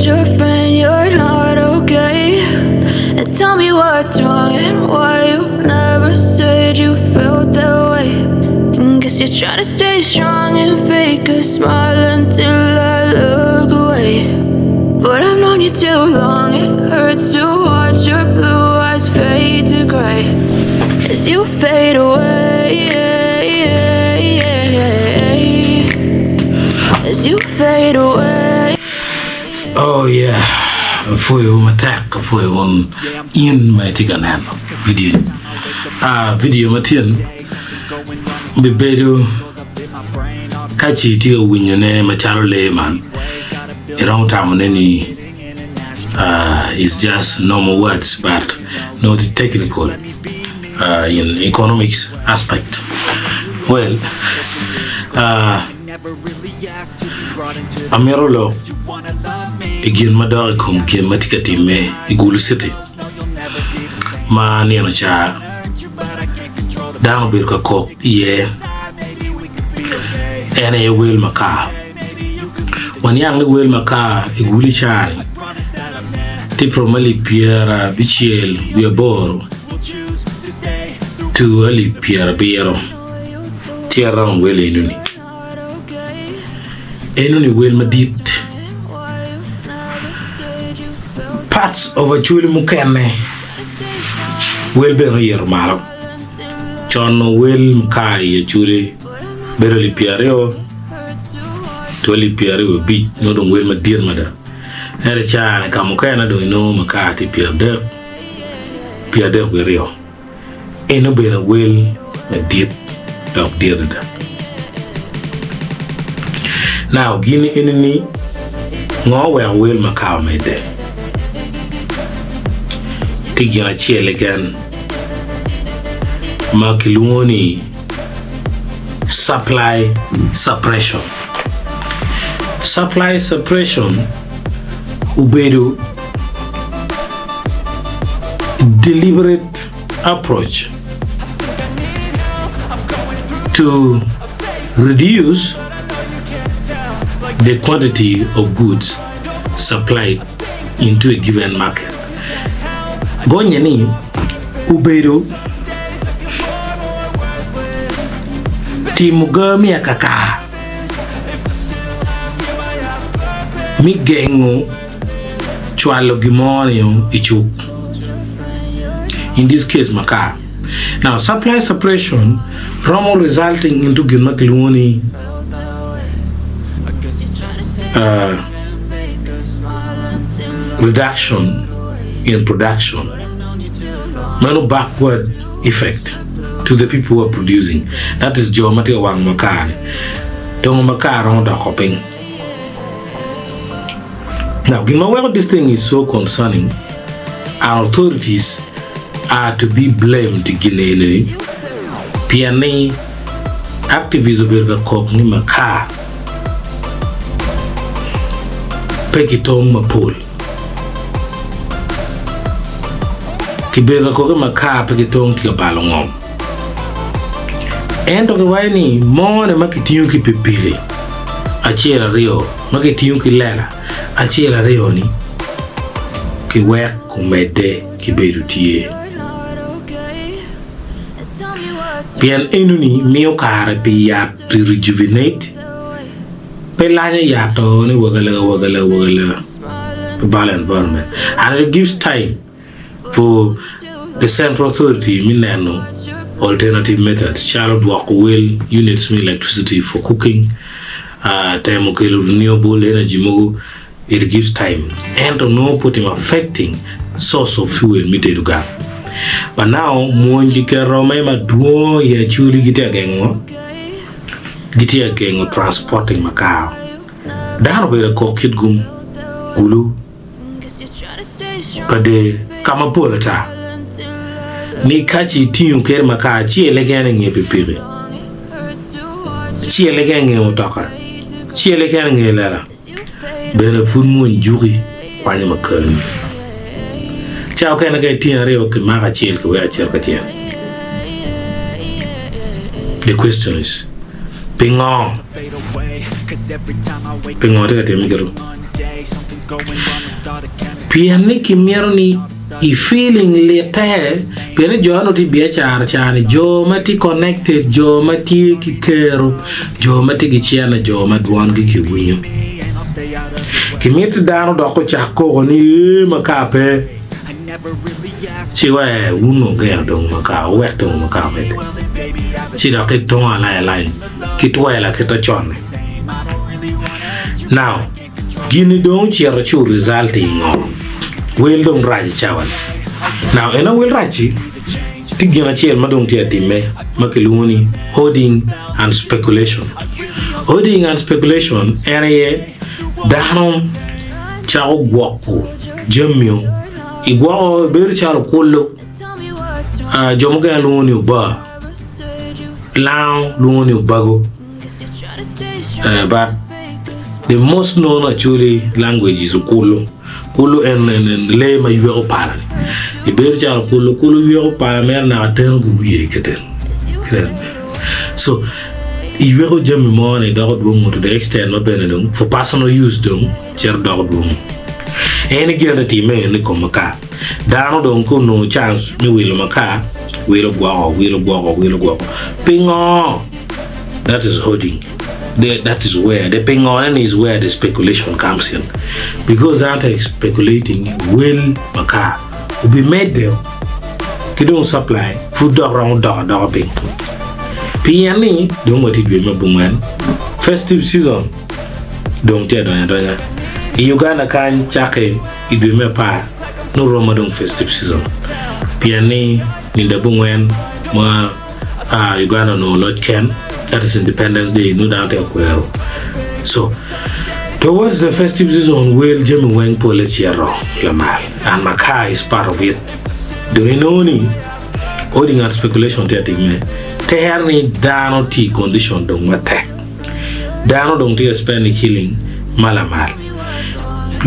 told your friend you're not okay, and tell me what's wrong and why you never said you felt that way. And guess you're trying to stay strong and fake a smile until I look away. But I've known you too long, it hurts to watch your blue eyes fade to gray as you fade away, as you fade away. Oh yeah, for you attack for you on in my tiganan video. Video matin bebedo kachi tiga winyone macharo le man. Around time any is just normal words, but not technical in economics aspect. Well, Amirolo again madar kum matikati me Gulu city ma ni cha down birka kok ye ene will maka when young will maka Gulu chari ti promali piera bichiel we bor to ali piera biero ti around well enuni will madit parts of a chuli mukane will be here malo John will mkai chuli berali piero to ali piero bi no don will madir mada ere cha ka mukana do no makati pierde we rio eno be na will madit of dear. Now, Guinea enemy, no where will Macau made there. Taking a chill again. Makiluni supply suppression. Supply suppression, Ubedu deliberate approach to reduce the quantity of goods supplied into a given market. Gonyani Ubedo Timugami akaka Migengo Chwalo Gimonio Ichu. In this case, Maka. Now, supply suppression, Romo resulting into Gimakiluni reduction in production, no backward effect to the people who are producing. That is geometry wang makani. Don't makar on the hopping. Now, where this thing is so concerning, our authorities are to be blamed. Guinea, Piani, activism berga kokni makar. Pekitong mapol. Kibera koke maka pekitong tiga balongom. Endo ke waini mo ne makitiyu ki pipili. Achiela rio, makitiyu ki lela. Achiela rio ni. Ki wek kumede kiberu tiye. Pian enuni miyo kare pi ya rejuvenate. Pelanya yato ni wagala bal environment, and it gives time for the central authority minano alternative methods. Child work well units me electricity for cooking, time okay renewable energy mo. It gives time and no put him affecting source of fuel meter gap. But now monji ke roma ma duo ya chuli gitia gengo transporting Macau. Down where a cockit gum, Gulu, Kade, Kamapolata. Ni kachi tiun ker Maca, chi eleganing a pipiri. Chi elegang otaka. Chi elegang a lara. Ben a full moon jury, Banyankole. Chow can I get Tiario Gimara chilk where Cherkatian? The question is, Ping on to get him. Piani Kimironi, I feeling later, Piani John to be a char, Joe Mati connected, Joe Mati Kikero, Joe Mati Gichiana, Joe Madwan Gikiwin. Kimit down Doko Chako, ni Macape. Chiwa, Uno Gerdon Maca, Wetton Macamed. Chidakiton line, Kitwella Kitachon. Now, Guinea don't cheer a true resulting on. Will don't ride chawan. Now, and I will write you. Tigana chill, Madon Tia Dime, Makaluni, hoarding and speculation. Hoarding and speculation, area, Danom, Chao Guapo, Jemio, Igua, Berchal Kolo, Jomoga Luni Ba, Lao Luni Bago. But the most known actually language is Gulu. Gulu and lay my Euro Parani. The Berchal Kulu Euro Paramer now turn good. So, if you go Jimmy Morning, dog room to the extent of Benedum for personal use, don't chair dog room. Any guarantee may only come a car. Down don't go no chance, me will a car, will go. Ping on. That is holding. That is where the ping on is where the speculation comes in, because that speculating will Maka will be made there. They don't supply food around dog ping. PNE don't want it to be my festive season. Don't tell Donya. In Uganda can chake it be my pa no Ramadan festive season. PNE in the Bungwen ma Uganda no lot can. That is Independence Day, no doubt. So, towards the festive season, will Jimmy Wang Polichiero, Lamal, and Maka is part of it. Do you know any holding and speculation? Teherni Dano tea condition don't matter. Dano don't spend killing Malamal.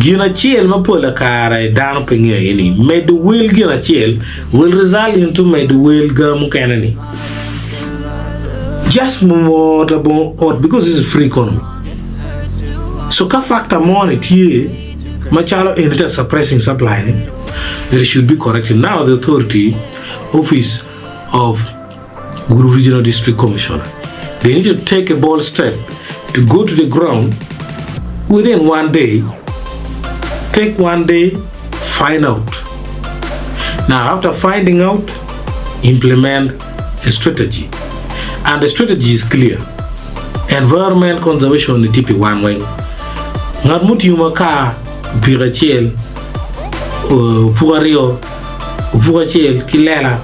Gina chill, Mapola Kara, Dano Pingani, made the will Gina chill will result into made the will Gum Canony. Just more about because it's a free economy. So, ka factor more it here, Machalo in suppressing supply. It should be corrected. Now, the authority office of Gulu Regional District Commissioner, they need to take a bold step to go to the ground within 1 day. Take 1 day, find out. Now, after finding out, implement a strategy. And the strategy is clear. Environment conservation ni tipi one way. Ngat muti umaka pirachiel pugario pugachiel kilela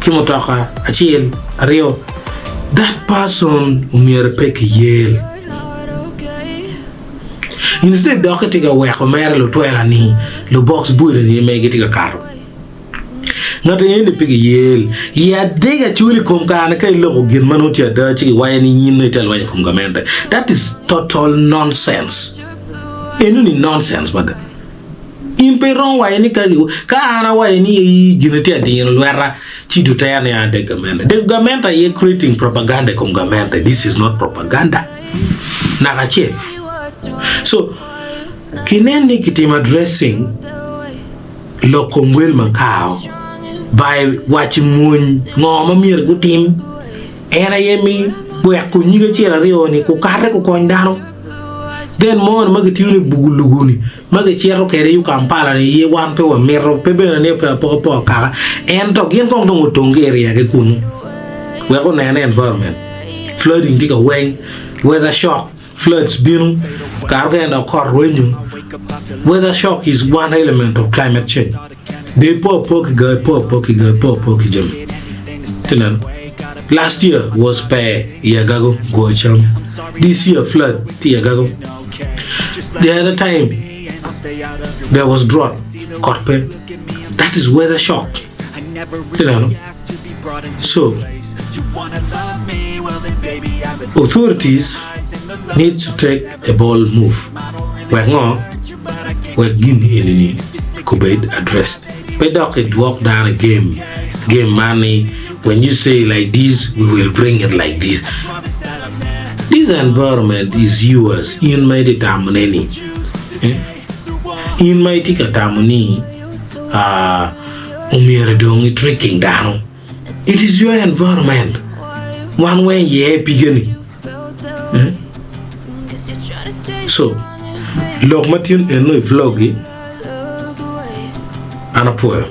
kimotoka achiel ario. That person umierepek yel. Instead dokatiga weko mere lo twela ni lo box buire ni megetiga karo. Not any pig yell. Ya dig actually come can look again manotia dirty why any tell why comgamenta. That is total nonsense. Any nonsense, but in Peron why any kana why any ginatia de Luera Chidutania and Degamenta. Degamenta ye creating propaganda comgamenta. This is not propaganda. Nagache. So Kineni kitim addressing Locomwell Macau. By watching moon, no, Mamir good team, and I am me, where Kuniga Cheraoni, Kokara Coindano. Then more Magatuni Buguluguni, Magachero carry you Kampala, ye one to a mirror, paper and a poor car, and talking to Tongaria, Gekunu. We're on an environment. Flooding dig away, weather shock, floods, bin, cargo and a car renew. Weather shock is one element of climate change. They poor pokey jam. Last year was pay Yagago Gocham. This year flood Tiagago. The other time there was drought Korpe. That is weather shock. So authorities need to take a bold move. We're Guinea Kubed addressed. Pedok it walk down a game money. When you say like this, we will bring it like this. This environment is yours in my determining. in my tika tamuni umere dongi tricking down. It is your environment. One way pigani. So log matin eno vlogi ana poe